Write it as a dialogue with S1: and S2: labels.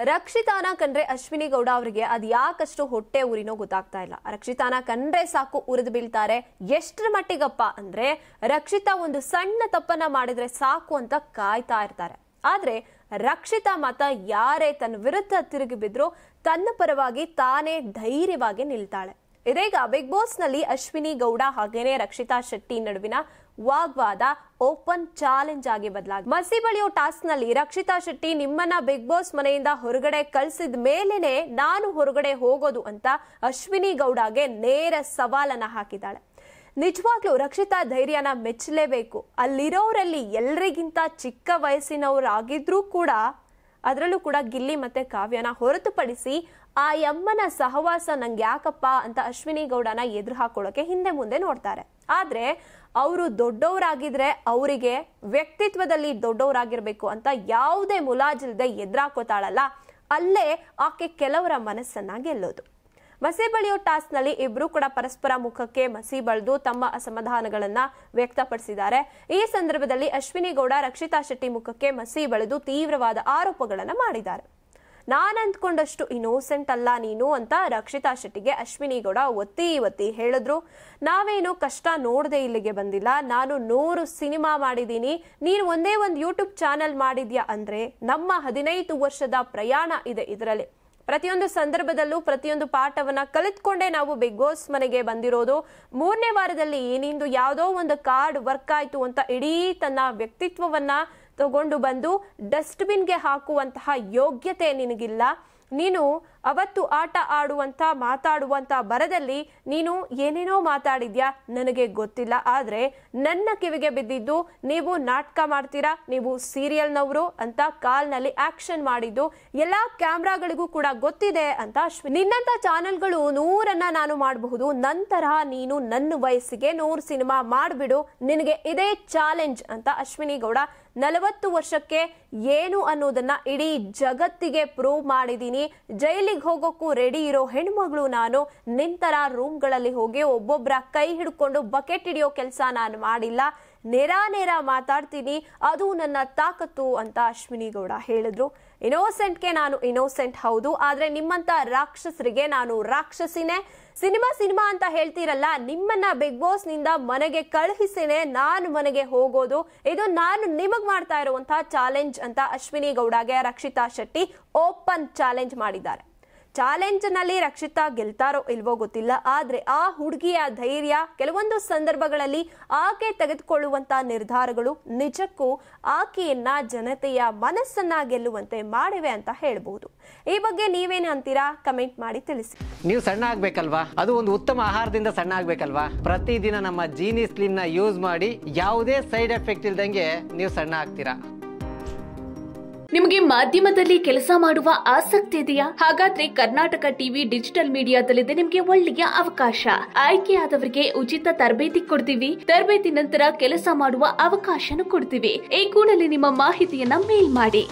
S1: ರಕ್ಷಿತಾನ ಕಂಡ್ರೆ ಅಶ್ವಿನಿ ಗೌಡ ಅವರಿಗೆ ಅದು ಯಾಕಷ್ಟು ಹೊಟ್ಟೆ ಉರಿನೋ ಗೊತ್ತಾಗ್ತಾ ಇಲ್ಲ. ರಕ್ಷಿತಾನ ಕಂಡ್ರೆ ಸಾಕು ಉರಿದು ಬೀಳ್ತಾರೆ. ಎಷ್ಟರ ಮಟ್ಟಿಗಪ್ಪ ಅಂದ್ರೆ ರಕ್ಷಿತಾ ಒಂದು ಸಣ್ಣ ತಪ್ಪನ್ನ ಮಾಡಿದ್ರೆ ಸಾಕು ಅಂತ ಕಾಯ್ತಾ ಇರ್ತಾರೆ. ಆದ್ರೆ ರಕ್ಷಿತಾ ಮಾತ್ರ ಯಾರೇ ತನ್ನ ವಿರುದ್ಧ ತಿರುಗಿ ಬಿದ್ರು ತನ್ನ ಪರವಾಗಿ ತಾನೇ ಧೈರ್ಯವಾಗಿ ನಿಲ್ತಾಳೆ. ಇದೀಗ ಬಿಗ್ ಬಾಸ್ ನಲ್ಲಿ ಅಶ್ವಿನಿ ಗೌಡ ಹಾಗೇನೆ ರಕ್ಷಿತಾ ಶೆಟ್ಟಿ ನಡುವಿನ ವಾಗ್ವಾದ ಓಪನ್ ಚಾಲೆಂಜ್ ಆಗಿ ಬದಲಾಗಿದೆ. ಮಸಿ ಬಳಿಯೋ ಟಾಸ್ಕ್ ನಲ್ಲಿ ರಕ್ಷಿತಾ ಶೆಟ್ಟಿ ನಿಮ್ಮನ್ನ ಬಿಗ್ ಬಾಸ್ ಮನೆಯಿಂದ ಹೊರಗಡೆ ಕಳ್ಸಿದ ಮೇಲೇನೆ ನಾನು ಹೊರಗಡೆ ಹೋಗೋದು ಅಂತ ಅಶ್ವಿನಿ ಗೌಡಗೆ ನೇರ ಸವಾಲನ್ನ ಹಾಕಿದ್ದಾಳೆ. ನಿಜವಾಗ್ಲೂ ರಕ್ಷಿತಾ ಧೈರ್ಯನ ಮೆಚ್ಚಲೇಬೇಕು. ಅಲ್ಲಿರೋರಲ್ಲಿ ಎಲ್ಲರಿಗಿಂತ ಚಿಕ್ಕ ವಯಸ್ಸಿನವರಾಗಿದ್ರೂ ಕೂಡ ಅದರಲ್ಲೂ ಕೂಡ ಗಿಲ್ಲಿ ಮತ್ತೆ ಕಾವ್ಯನ ಹೊರತುಪಡಿಸಿ ಆ ಯಮ್ಮನ ಸಹವಾಸ ನಂಗೆ ಯಾಕಪ್ಪ ಅಂತ ಅಶ್ವಿನಿ ಗೌಡನ ಎದುರು ಹಾಕೊಳ್ಳೋಕೆ ಹಿಂದೆ ಮುಂದೆ ನೋಡ್ತಾರೆ. ಆದ್ರೆ ಅವರು ದೊಡ್ಡವರಾಗಿದ್ರೆ ಅವರಿಗೆ ವ್ಯಕ್ತಿತ್ವದಲ್ಲಿ ದೊಡ್ಡವರಾಗಿರ್ಬೇಕು ಅಂತ ಯಾವುದೇ ಮುಲಾಜಿಲ್ಲದೆ ಎದುರಾಕೋತಾಳಲ್ಲ, ಅಲ್ಲೇ ಆಕೆ ಕೆಲವರ ಮನಸ್ಸನ್ನ ಗೆಲ್ಲೋದು. ಮಸಿ ಬಳಿಯೋ ಟಾಸ್ಕ್ ನಲ್ಲಿ ಇಬ್ರು ಕೂಡ ಪರಸ್ಪರ ಮುಖಕ್ಕೆ ಮಸಿ ಬಳಿದು ತಮ್ಮ ಅಸಮಾಧಾನಗಳನ್ನ ವ್ಯಕ್ತಪಡಿಸಿದ್ದಾರೆ. ಈ ಸಂದರ್ಭದಲ್ಲಿ ಅಶ್ವಿನಿ ಗೌಡ ರಕ್ಷಿತಾ ಶೆಟ್ಟಿ ಮುಖಕ್ಕೆ ಮಸಿ ಬಳಿದು ತೀವ್ರವಾದ ಆರೋಪಗಳನ್ನ ಮಾಡಿದ್ದಾರೆ. ನಾನ್ ಅಂದ್ಕೊಂಡಷ್ಟು ಇನ್ನೋಸೆಂಟ್ ಅಲ್ಲ ನೀನು ಅಂತ ರಕ್ಷಿತಾ ಶೆಟ್ಟಿಗೆ ಅಶ್ವಿನಿ ಗೌಡ ಒತ್ತಿ ಹೇಳಿದ್ರು. ನಾವೇನು ಕಷ್ಟ ನೋಡದೆ ಇಲ್ಲಿಗೆ ಬಂದಿಲ್ಲ, ನಾನು 100 ಸಿನಿಮಾ ಮಾಡಿದೀನಿ, ನೀನು ಒಂದೇ ಒಂದು ಯೂಟ್ಯೂಬ್ ಚಾನೆಲ್ ಮಾಡಿದ್ಯಾ ಅಂದ್ರೆ ನಮ್ಮ 15 ವರ್ಷದ ಪ್ರಯಾಣ ಇದೆ. ಇದರಲ್ಲಿ ಪ್ರತಿಯೊಂದು ಸಂದರ್ಭದಲ್ಲೂ ಪ್ರತಿಯೊಂದು ಪಾಠವನ್ನ ಕಲಿತ್ಕೊಂಡೇ ನಾವು ಬಿಗ್ ಬಾಸ್ ಮನೆಗೆ ಬಂದಿರೋದು. 3ನೇ ವಾರದಲ್ಲಿ ನಿಂದು ಯಾವುದೋ ಒಂದು ಕಾರ್ಡ್ ವರ್ಕ್ ಆಯ್ತು ಅಂತ ಇಡೀ ತನ್ನ ವ್ಯಕ್ತಿತ್ವವನ್ನ ತಗೊಂಡು ಬಂದು ಡಸ್ಟ್ಬಿನ್ಗೆ ಹಾಕುವಂತಹ ಯೋಗ್ಯತೆ ನಿನಗಿಲ್ಲ. ನೀನು ಅವತ್ತು ಆಟ ಆಡುವಂತ ಮಾತಾಡುವಂತ ಬರದಲ್ಲಿ ನೀನು ಏನೇನೋ ಮಾತಾಡಿದ್ಯಾ ನನಗೆ ಗೊತ್ತಿಲ್ಲ. ಆದ್ರೆ ನನ್ನ ಕಿವಿಗೆ ಬಿದ್ದಿದ್ದು ನೀವು ನಾಟಕ ಮಾಡ್ತೀರಾ, ನೀವು ಸೀರಿಯಲ್ನವರು ಅಂತ ಕಾಲ್ನಲ್ಲಿ ಆಕ್ಷನ್ ಮಾಡಿದ್ದು ಎಲ್ಲಾ ಕ್ಯಾಮ್ರಾಗಳಿಗೂ ಕೂಡ ಗೊತ್ತಿದೆ ಅಂತ ಅಶ್ವಿನಿ. ನಿನ್ನಂತ ಚಾನೆಲ್ಗಳು 100 ನಾನು ಮಾಡಬಹುದು, ನಂತರ ನೀನು ನನ್ನ ವಯಸ್ಸಿಗೆ 100 ಸಿನಿಮಾ ಮಾಡ್ಬಿಡು, ನಿನಗೆ ಇದೇ ಚಾಲೆಂಜ್ ಅಂತ ಅಶ್ವಿನಿ ಗೌಡ 40 ವರ್ಷಕ್ಕೆ ಏನು ಅನ್ನೋದನ್ನ ಇಡೀ ಜಗತ್ತಿಗೆ ಪ್ರೂವ್ ಮಾಡಿದೀನಿ. ಜೈಲಿಗೆ ಹೋಗೋಕ್ಕೂ ರೆಡಿ ಇರೋ ಹೆಣ್ಮಗಳು ನಾನು. ನಿಂತರ ರೂಮ್ಗಳಲ್ಲಿ ಹೋಗಿ ಒಬ್ಬೊಬ್ಬರ ಕೈ ಹಿಡ್ಕೊಂಡು ಬಕೆಟ್ ಹಿಡಿಯೋ ಕೆಲಸ ನಾನು ಮಾಡಿಲ್ಲ. ನೇರ ಮಾತಾಡ್ತೀನಿ, ಅದು ನನ್ನ ತಾಕತ್ತು ಅಂತ ಅಶ್ವಿನಿ ಗೌಡ ಹೇಳಿದ್ರು. ಇನ್ನೋಸೆಂಟ್ಗೆ ನಾನು ಇನ್ನೋಸೆಂಟ್ ಹೌದು, ಆದ್ರೆ ನಿಮ್ಮಂತ ರಾಕ್ಷಸರಿಗೆ ನಾನು ರಾಕ್ಷಸಿನೇ. ಸಿನಿಮಾ ಅಂತ ಹೇಳ್ತೀರಲ್ಲ, ನಿಮ್ಮನ್ನ ಬಿಗ್ ಬಾಸ್ ನಿಂದ ಮನೆಗೆ ಕಳುಹಿಸಿನೇ ನಾನು ಮನೆಗೆ ಹೋಗೋದು. ಇದು ನಾನು ನಿಮಗ್ ಮಾಡ್ತಾ ಇರುವಂತಹ ಚಾಲೆಂಜ್ ಅಂತ ಅಶ್ವಿನಿ ಗೌಡಗೆ ರಕ್ಷಿತಾ ಶೆಟ್ಟಿ ಓಪನ್ ಚಾಲೆಂಜ್ ಮಾಡಿದ್ದಾರೆ. ಚಾಲೆಂಜ್ ನಲ್ಲಿ ರಕ್ಷಿತಾ ಗೆಲ್ತಾರೋ ಇಲ್ವೋ ಗೊತ್ತಿಲ್ಲ, ಆದ್ರೆ ಆ ಹುಡುಗಿಯ ಧೈರ್ಯ, ಕೆಲವೊಂದು ಸಂದರ್ಭಗಳಲ್ಲಿ ಆಕೆ ತೆಗೆದುಕೊಳ್ಳುವಂತ ನಿರ್ಧಾರಗಳು ನಿಜಕ್ಕೂ ಆಕೆಯನ್ನ ಜನತೆಯ ಮನಸ್ಸನ್ನ ಗೆಲ್ಲುವಂತೆ ಮಾಡಿವೆ ಅಂತ ಹೇಳಬಹುದು. ಈ ಬಗ್ಗೆ ನೀವೇನು ಅಂತೀರಾ? ಕಮೆಂಟ್ ಮಾಡಿ ತಿಳಿಸಿ.
S2: ನೀವು ಸಣ್ಣ ಆಗ್ಬೇಕಲ್ವಾ, ಅದು ಒಂದು ಉತ್ತಮ ಆಹಾರದಿಂದ ಸಣ್ಣ ಆಗ್ಬೇಕಲ್ವಾ? ಪ್ರತಿದಿನ ನಮ್ಮ ಜೀನಿ ಸ್ಲಿಮ್ ನ ಯೂಸ್ ಮಾಡಿ ಯಾವುದೇ ಸೈಡ್ ಎಫೆಕ್ಟ್ ಇಲ್ದಂಗೆ ನೀವು ಸಣ್ಣ ಆಗ್ತೀರಾ.
S3: ನಿಮಗೆ ಮಾಧ್ಯಮದಲ್ಲಿ ಕೆಲಸ ಮಾಡುವ ಆಸಕ್ತಿ ಇದೆಯಾ? ಹಾಗಾದ್ರೆ ಕರ್ನಾಟಕ ಟಿವಿ ಡಿಜಿಟಲ್ ಮೀಡಿಯಾದಲ್ಲಿದೆ ನಿಮಗೆ ಒಳ್ಳೆಯ ಅವಕಾಶ. ಆಯ್ಕೆಯಾದವರಿಗೆ ಉಚಿತ ತರಬೇತಿ ಕೊಡ್ತೀವಿ. ತರಬೇತಿ ನಂತರ ಕೆಲಸ ಮಾಡುವ ಅವಕಾಶನೂ ಕೊಡ್ತೀವಿ. ಈ ಕೂಡಲೇ ನಿಮ್ಮ ಮಾಹಿತಿಯನ್ನ ಮೇಲ್ ಮಾಡಿ.